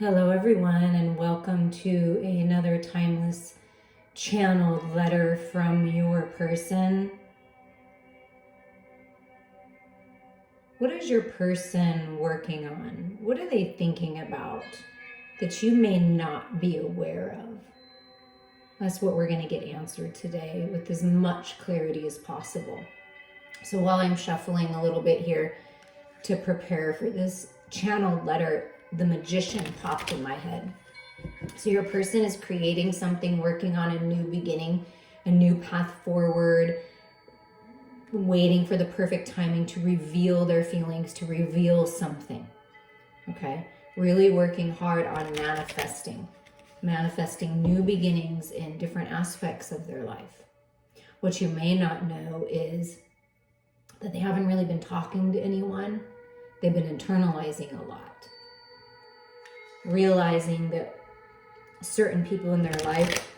Hello, everyone, and welcome to another timeless channeled letter from your person. What is your person working on? What are they thinking about that you may not be aware of? That's what we're going to get answered today with as much clarity as possible. So while I'm shuffling a little bit here to prepare for this channeled letter, the Magician popped in my head. So your person is creating something, working on a new beginning, a new path forward, waiting for the perfect timing to reveal their feelings, to reveal something. Okay? Really working hard on manifesting new beginnings in different aspects of their life. What you may not know is that they haven't really been talking to anyone. They've been internalizing a lot. Realizing that certain people in their life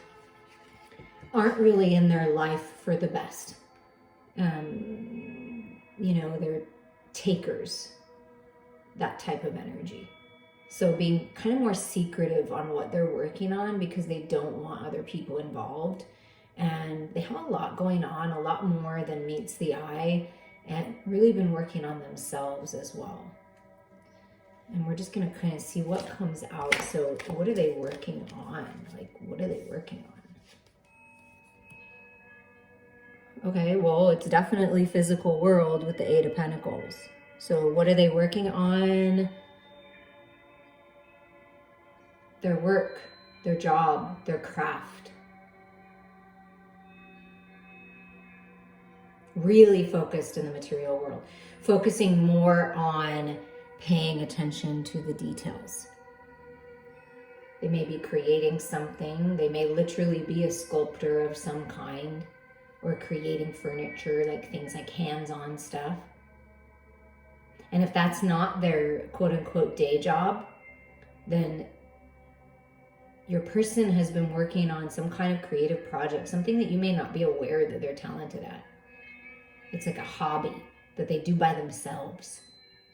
aren't really in their life for the best. They're takers, that type of energy. So being kind of more secretive on what they're working on because they don't want other people involved. And they have a lot going on, a lot more than meets the eye, and really been working on themselves as well. And we're just going to kind of see what comes out. So what are they working on? What are they working on? Okay, well, it's definitely physical world with the Eight of Pentacles. So what are they working on? Their work, their job, their craft. Really focused in the material world. Focusing more on paying attention to the details. They may be creating something. They may literally be a sculptor of some kind, or creating furniture, like things like hands-on stuff. And if that's not their quote-unquote day job, then your person has been working on some kind of creative project, something that you may not be aware that they're talented at. It's like a hobby that they do by themselves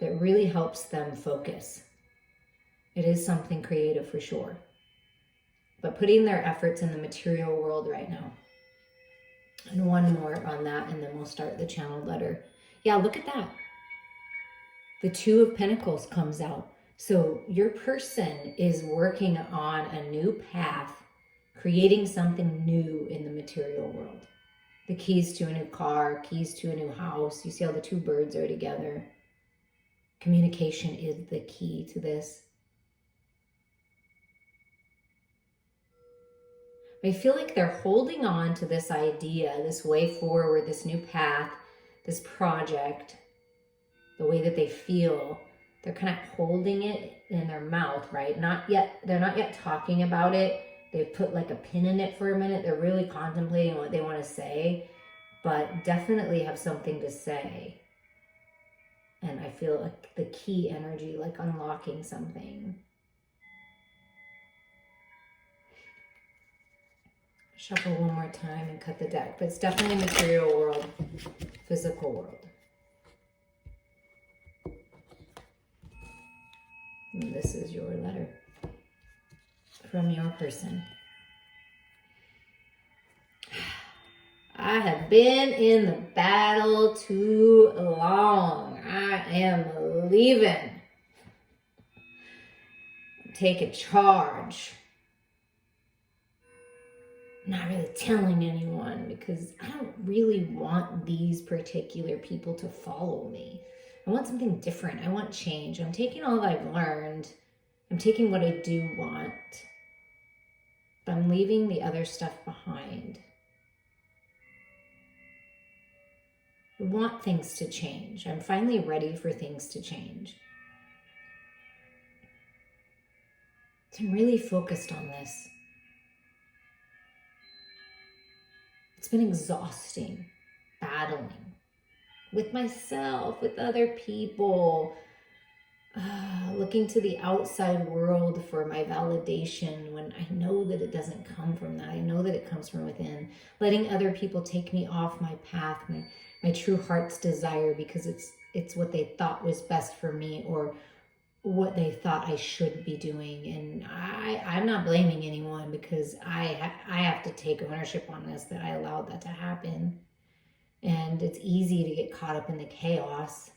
that really helps them focus. It is something creative for sure. But putting their efforts in the material world right now. And one more on that, and then we'll start the channeled letter. Yeah, look at that. The Two of Pentacles comes out. So your person is working on a new path, creating something new in the material world. The keys to a new car, keys to a new house. You see how the two birds are together. Communication is the key to this. I feel like they're holding on to this idea, this way forward, this new path, this project, the way that they feel. They're kind of holding it in their mouth, right? They're not yet talking about it. They've put like a pin in it for a minute. They're really contemplating what they want to say, but definitely have something to say. And I feel like the key energy, like unlocking something. Shuffle one more time and cut the deck. But it's definitely material world, physical world. And this is your letter from your person. I have been in the battle too long. I am leaving. I'm taking charge. I'm not really telling anyone because I don't really want these particular people to follow me. I want something different. I want change. I'm taking all that I've learned. I'm taking what I do want. But I'm leaving the other stuff behind. I want things to change. I'm finally ready for things to change. So I'm really focused on this. It's been exhausting, battling with myself, with other people, looking to the outside world for my validation when I know that it doesn't come from that. I know that it comes from within. Letting other people take me off my path, my true heart's desire, because it's what they thought was best for me, or what they thought I should be doing. And I'm not blaming anyone, because I have to take ownership on this, that I allowed that to happen. And it's easy to get caught up in the chaos,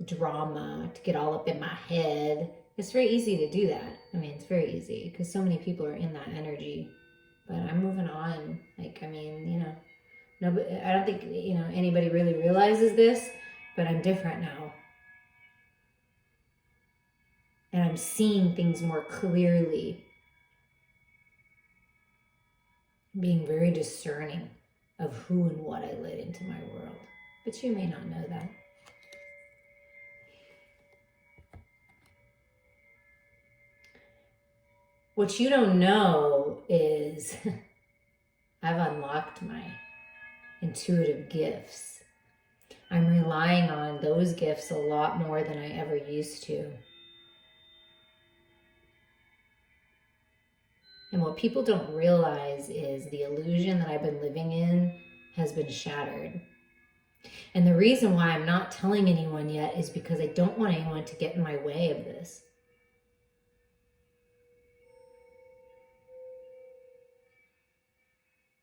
drama, to get all up in my head. It's very easy to do that. I mean, it's very easy because so many people are in that energy. But I'm moving on. Like, I mean, nobody, I don't think, anybody really realizes this, but I'm different now. And I'm seeing things more clearly. Being very discerning of who and what I let into my world. But you may not know that. What you don't know is I've unlocked my intuitive gifts. I'm relying on those gifts a lot more than I ever used to. And what people don't realize is the illusion that I've been living in has been shattered. And the reason why I'm not telling anyone yet is because I don't want anyone to get in my way of this.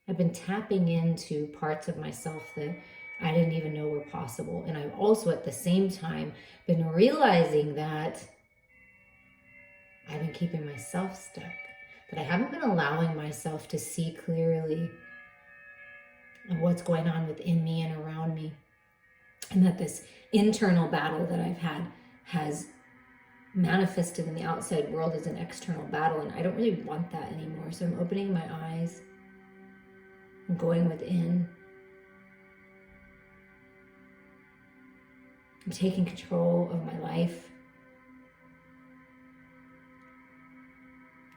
I've been tapping into parts of myself that I didn't even know were possible. And I've also at the same time been realizing that I've been keeping myself stuck, that I haven't been allowing myself to see clearly what's going on within me and around me. And that this internal battle that I've had has manifested in the outside world as an external battle. And I don't really want that anymore. So I'm opening my eyes. I'm going within. I'm taking control of my life.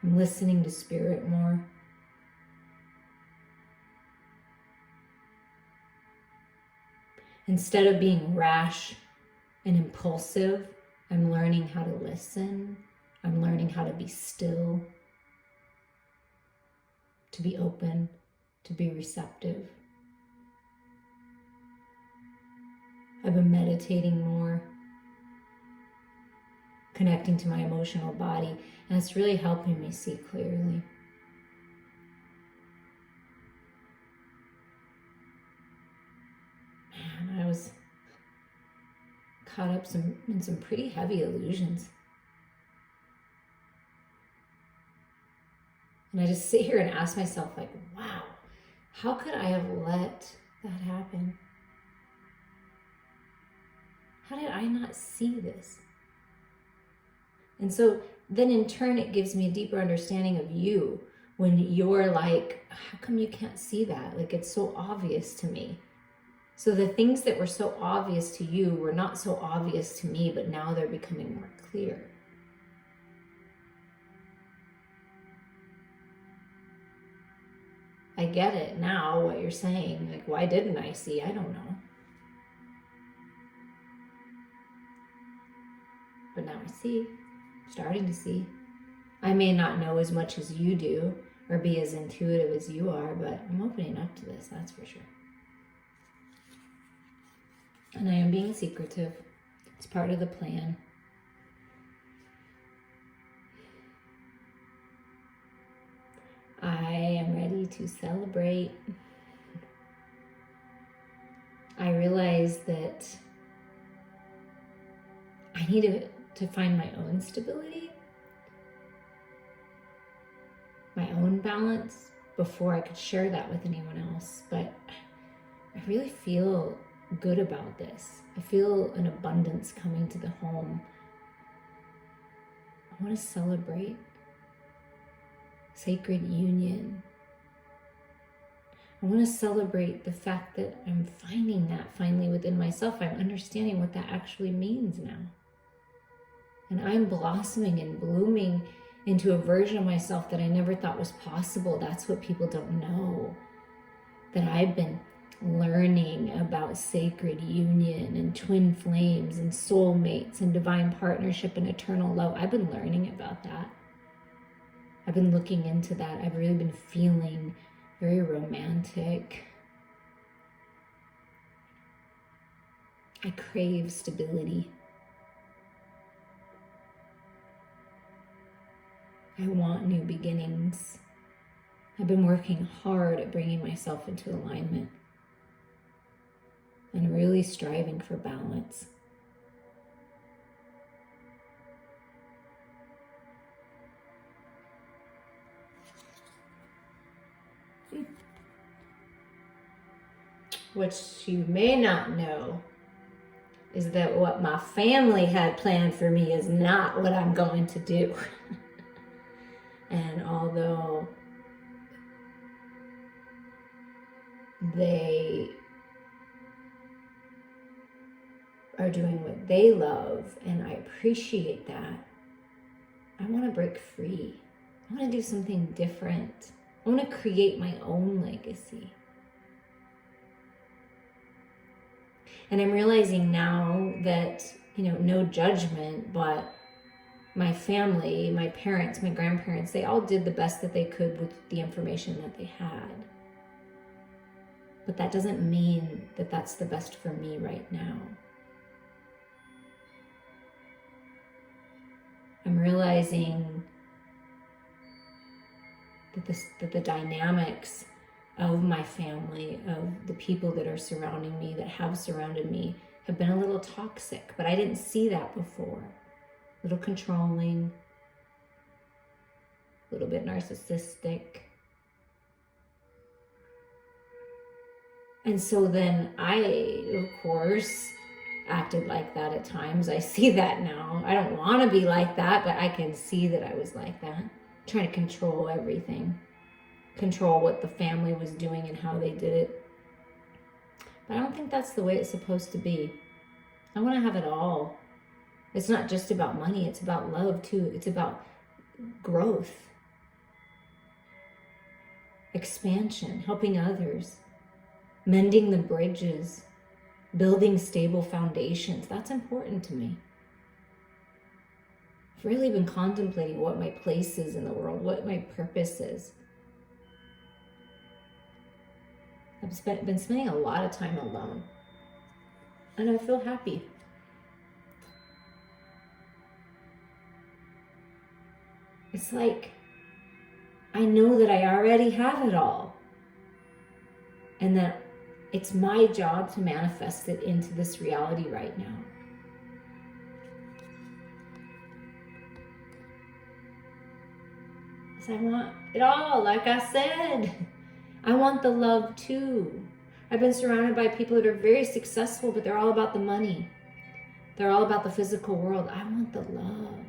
I'm listening to spirit more. Instead of being rash and impulsive, I'm learning how to listen. I'm learning how to be still, to be open, to be receptive. I've been meditating more, connecting to my emotional body, and it's really helping me see clearly. Man, I was caught up in some pretty heavy illusions. And I just sit here and ask myself, like, wow, how could I have let that happen? How did I not see this? And so then in turn, it gives me a deeper understanding of you when you're like, how come you can't see that? Like, it's so obvious to me. So the things that were so obvious to you were not so obvious to me, but now they're becoming more clear. I get it now, what you're saying. Like, why didn't I see? I don't know. But now I see. I'm starting to see. I may not know as much as you do or be as intuitive as you are, but I'm opening up to this, that's for sure. And I am being secretive. It's part of the plan. I am ready to celebrate. I realize that I need to find my own stability, my own balance, before I could share that with anyone else. But I really feel good about this. I feel an abundance coming to the home. I want to celebrate sacred union. I want to celebrate the fact that I'm finding that finally within myself. I'm understanding what that actually means now. And I'm blossoming and blooming into a version of myself that I never thought was possible. That's what people don't know. That I've been learning about sacred union and twin flames and soulmates and divine partnership and eternal love. I've been learning about that. I've been looking into that. I've really been feeling very romantic. I crave stability. I want new beginnings. I've been working hard at bringing myself into alignment and really striving for balance. What you may not know is that what my family had planned for me is not what I'm going to do. And although they are doing what they love, and I appreciate that, I want to break free. I want to do something different. I want to create my own legacy. And I'm realizing now that, no judgment, but my family, my parents, my grandparents, they all did the best that they could with the information that they had. But that doesn't mean that that's the best for me right now. I'm realizing that the dynamics of my family, of the people that are surrounding me, that have surrounded me, have been a little toxic, but I didn't see that before. A little controlling, a little bit narcissistic. And so then I, of course, acted like that at times. I see that now. I don't want to be like that, but I can see that I was like that. Trying to control everything. Control what the family was doing and how they did it. But I don't think that's the way it's supposed to be. I want to have it all. It's not just about money, it's about love too. It's about growth, expansion, helping others, mending the bridges, building stable foundations. That's important to me. I've really been contemplating what my place is in the world, what my purpose is. I've been spending a lot of time alone, and I feel happy. It's like I know that I already have it all, and that it's my job to manifest it into this reality right now. Because I want it all, like I said. I want the love too. I've been surrounded by people that are very successful, but they're all about the money. They're all about the physical world. I want the love.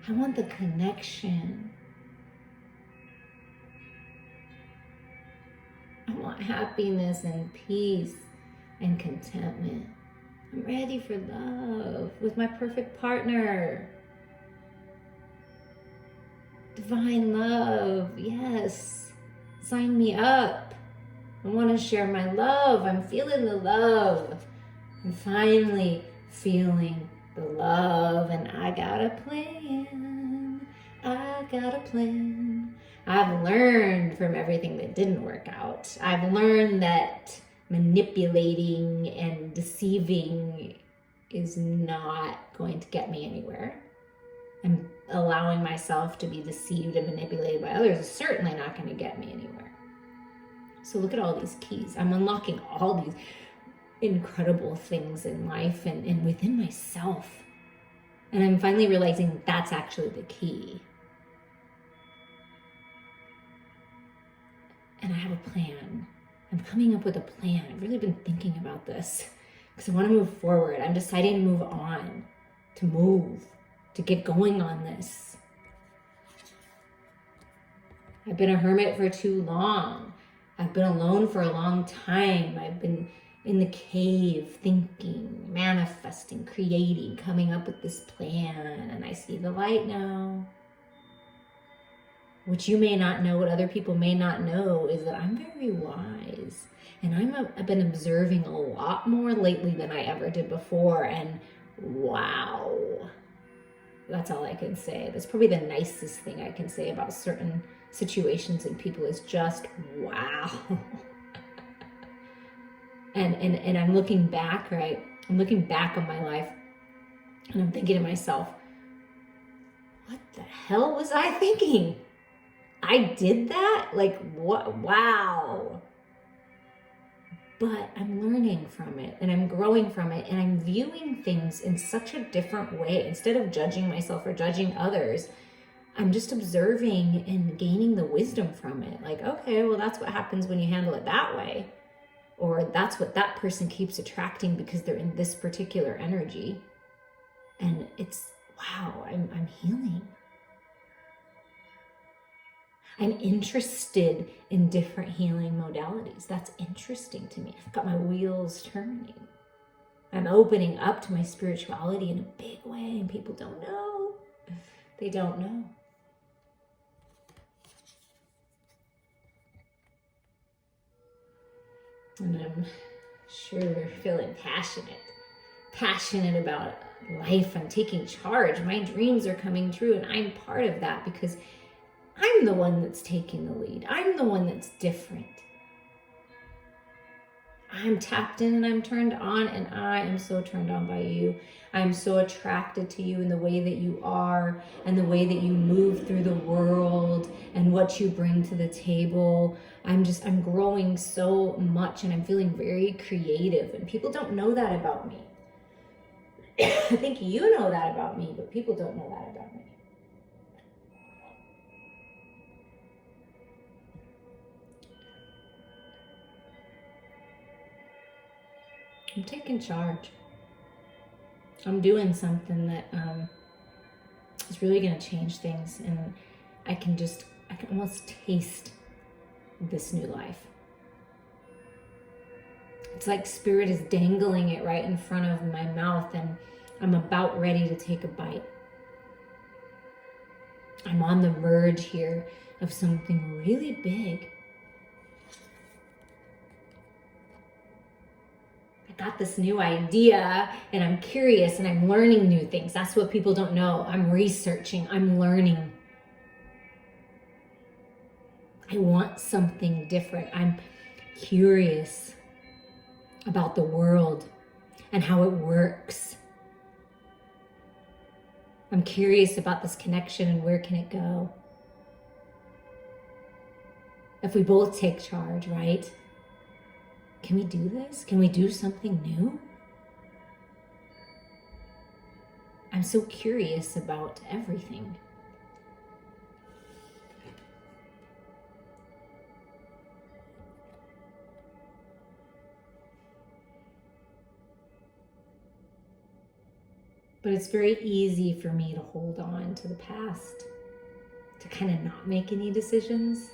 I want the connection. I want happiness and peace and contentment. I'm ready for love with my perfect partner. Divine love, yes. Sign me up. I want to share my love. I'm feeling the love. I'm finally feeling the love, and I got a plan. I got a plan. I've learned from everything that didn't work out. I've learned that manipulating and deceiving is not going to get me anywhere. And allowing myself to be deceived and manipulated by others is certainly not going to get me anywhere. So look at all these keys. I'm unlocking all these incredible things in life and within myself. And I'm finally realizing that's actually the key. And I have a plan. I'm coming up with a plan. I've really been thinking about this because I want to move forward. I'm deciding to move on, to get going on this. I've been a hermit for too long. I've been alone for a long time. I've been in the cave thinking, manifesting, creating, coming up with this plan, and I see the light now. What you may not know, what other people may not know, is that I'm very wise. And I've been observing a lot more lately than I ever did before, and wow. That's all I can say. That's probably the nicest thing I can say about certain situations and people is just wow. and I'm looking back, right? I'm looking back on my life and I'm thinking to myself, what the hell was I thinking? I did that? Like, what? Wow. But I'm learning from it and I'm growing from it and I'm viewing things in such a different way. Instead of judging myself or judging others, I'm just observing and gaining the wisdom from it. Like, okay, well, that's what happens when you handle it that way. Or that's what that person keeps attracting because they're in this particular energy. And it's, wow, I'm healing. I'm interested in different healing modalities. That's interesting to me. I've got my wheels turning. I'm opening up to my spirituality in a big way, and people don't know. They don't know. And I'm sure feeling passionate about life. I'm taking charge. My dreams are coming true, and I'm part of that because I'm the one that's taking the lead. I'm the one that's different. I'm tapped in and I'm turned on, and I am so turned on by you. I'm so attracted to you in the way that you are and the way that you move through the world and what you bring to the table. I'm growing so much and I'm feeling very creative, and people don't know that about me. I think you know that about me, but people don't know that about me. I'm taking charge. I'm doing something that is really going to change things, and I can almost taste this new life. It's like spirit is dangling it right in front of my mouth, and I'm about ready to take a bite. I'm on the verge here of something really big. Got this new idea and I'm curious and I'm learning new things. That's what people don't know. I'm researching, I'm learning. I want something different. I'm curious about the world and how it works. I'm curious about this connection and where can it go? If we both take charge, right? Can we do this? Can we do something new? I'm so curious about everything. But it's very easy for me to hold on to the past, to kind of not make any decisions.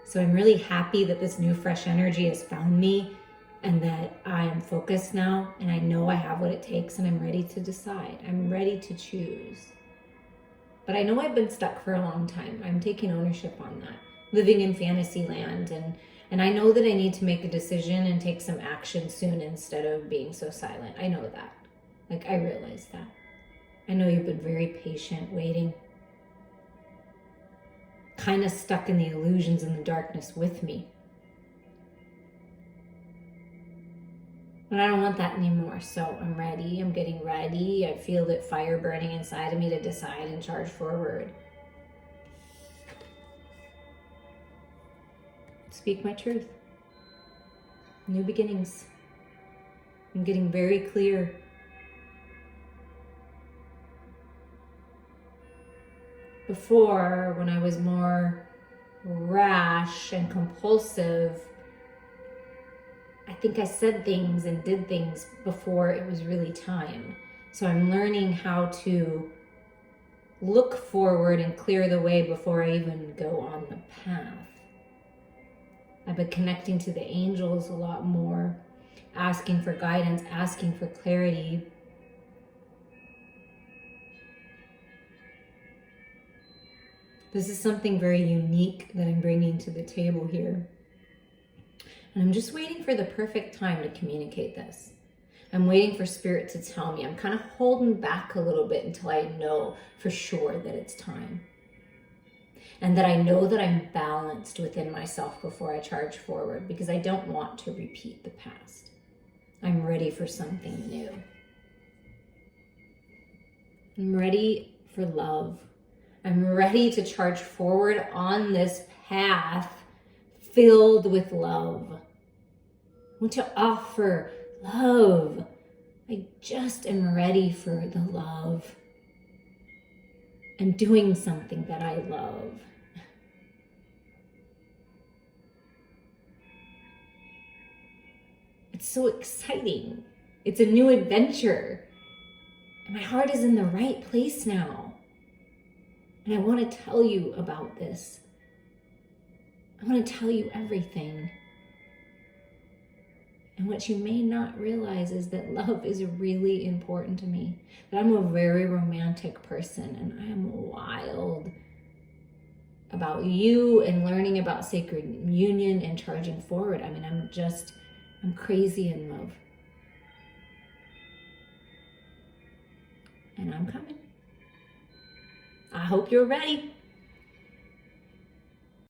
So I'm really happy that this new fresh energy has found me and that I am focused now and I know I have what it takes and I'm ready to decide. I'm ready to choose. But I know I've been stuck for a long time. I'm taking ownership on that, living in fantasy land. And I know that I need to make a decision and take some action soon instead of being so silent. I know that. I realize that. I know you've been very patient, waiting. Kind of stuck in the illusions and the darkness with me. And I don't want that anymore, so I'm ready. I'm getting ready. I feel that fire burning inside of me to decide and charge forward. Speak my truth. New beginnings. I'm getting very clear. Before, when I was more rash and compulsive, I think I said things and did things before it was really time. So I'm learning how to look forward and clear the way before I even go on the path. I've been connecting to the angels a lot more, asking for guidance, asking for clarity. This is something very unique that I'm bringing to the table here. And I'm just waiting for the perfect time to communicate this. I'm waiting for spirit to tell me. I'm kind of holding back a little bit until I know for sure that it's time. And that I know that I'm balanced within myself before I charge forward, because I don't want to repeat the past. I'm ready for something new. I'm ready for love. I'm ready to charge forward on this path filled with love. I want to offer love. I just am ready for the love and doing something that I love. It's so exciting. It's a new adventure. And my heart is in the right place now. And I want to tell you about this. I want to tell you everything. And what you may not realize is that love is really important to me. That I'm a very romantic person and I am wild about you and learning about sacred union and charging forward. I mean, I'm crazy in love. And I'm coming. I hope you're ready.